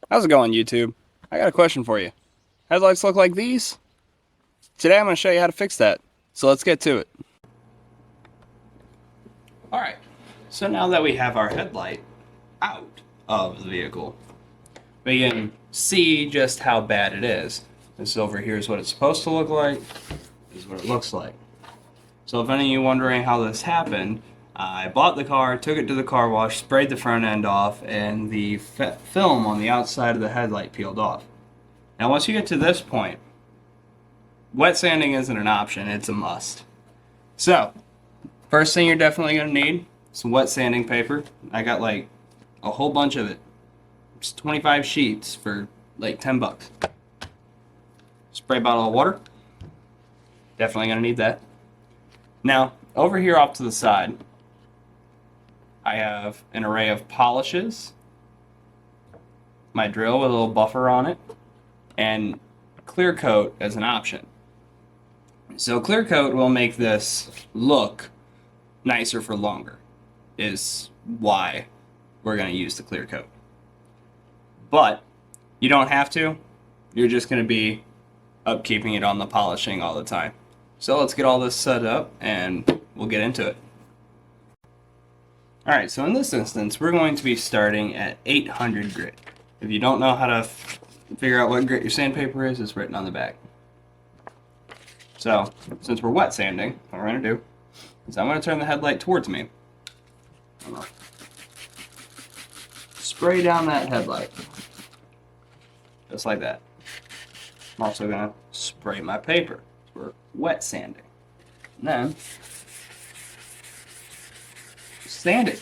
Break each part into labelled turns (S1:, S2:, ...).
S1: How's it going, YouTube? I got a question for you. Headlights look like these? Today I'm going to show you how to fix that. So let's get to it. Alright, so now that we have our headlight out of the vehicle, we can see just how bad it is. This over here is what it's supposed to look like. This is what it looks like. So if any of you wondering how this happened, I bought the car, took it to the car wash, sprayed the front end off, and the film on the outside of the headlight peeled off. Now once you get to this point, wet sanding isn't an option, it's a must. So, first thing you're definitely going to need, some wet sanding paper. I got like a whole bunch of it. It's 25 sheets for like 10 bucks. Spray bottle of water. Definitely going to need that. Now, over here off to the side, I have an array of polishes, my drill with a little buffer on it, and clear coat as an option. So clear coat will make this look nicer for longer, is why we're going to use the clear coat. But you don't have to, you're just going to be upkeeping it on the polishing all the time. So let's get all this set up and we'll get into it. Alright, so in this instance, we're going to be starting at 800 grit. If you don't know how to figure out what grit your sandpaper is, it's written on the back. So, since we're wet sanding, what we're going to do is I'm going to turn the headlight towards me. I'm going to spray down that headlight. Just like that. I'm also going to spray my paper. We're wet sanding. And then sand it.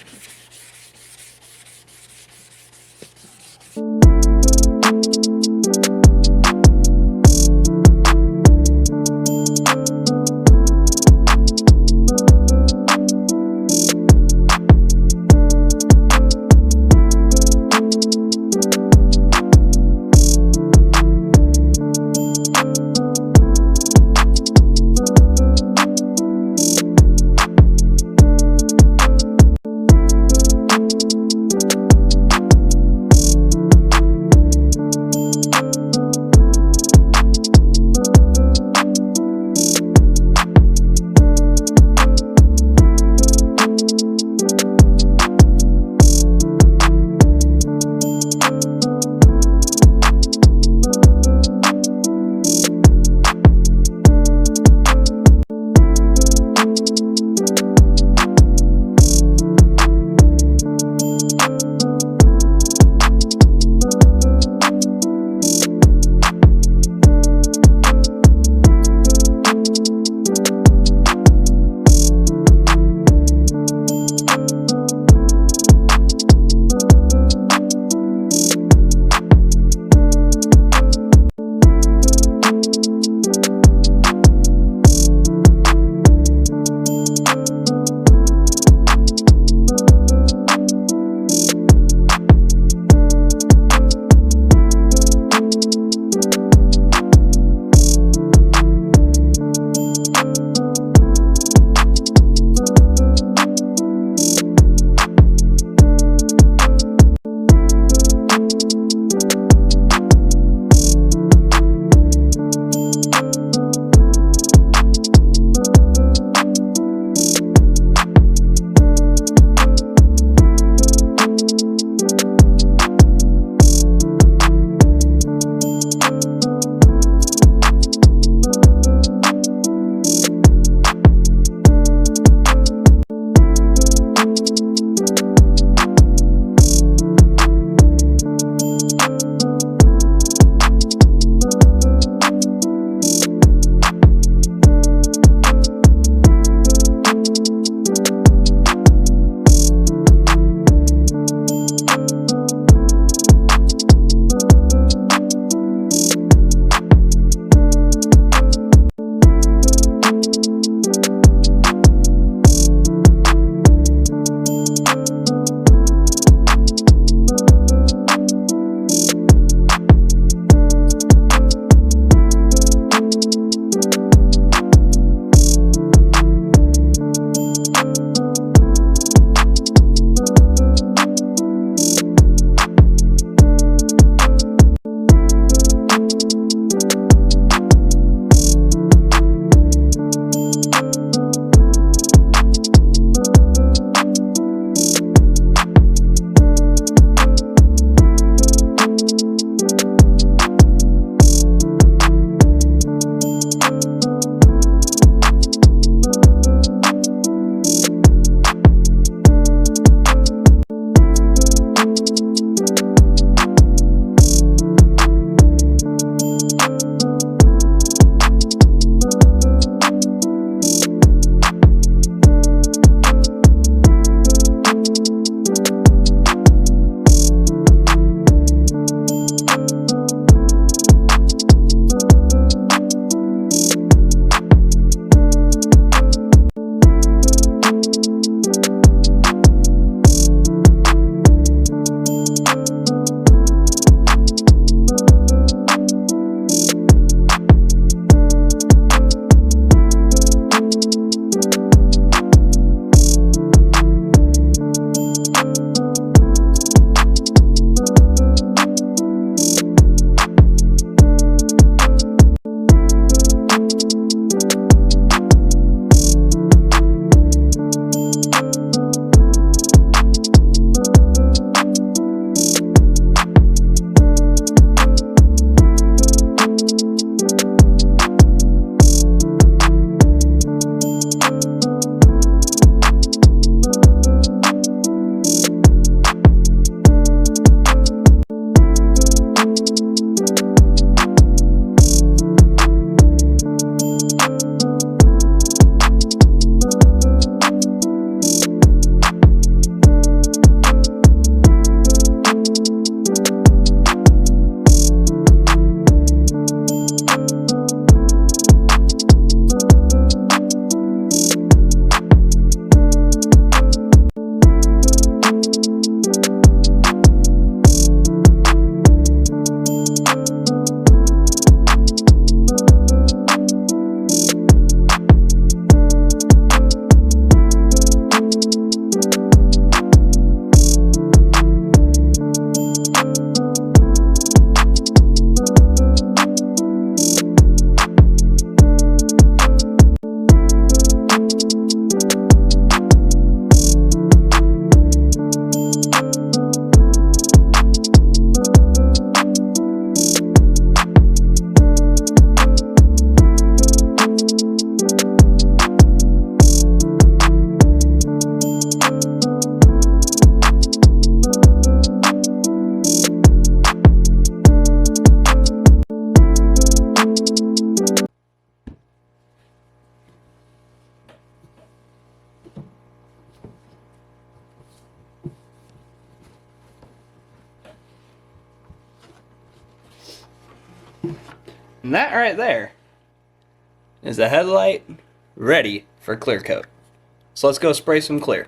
S1: And that right there is the headlight ready for clear coat. So let's go spray some clear.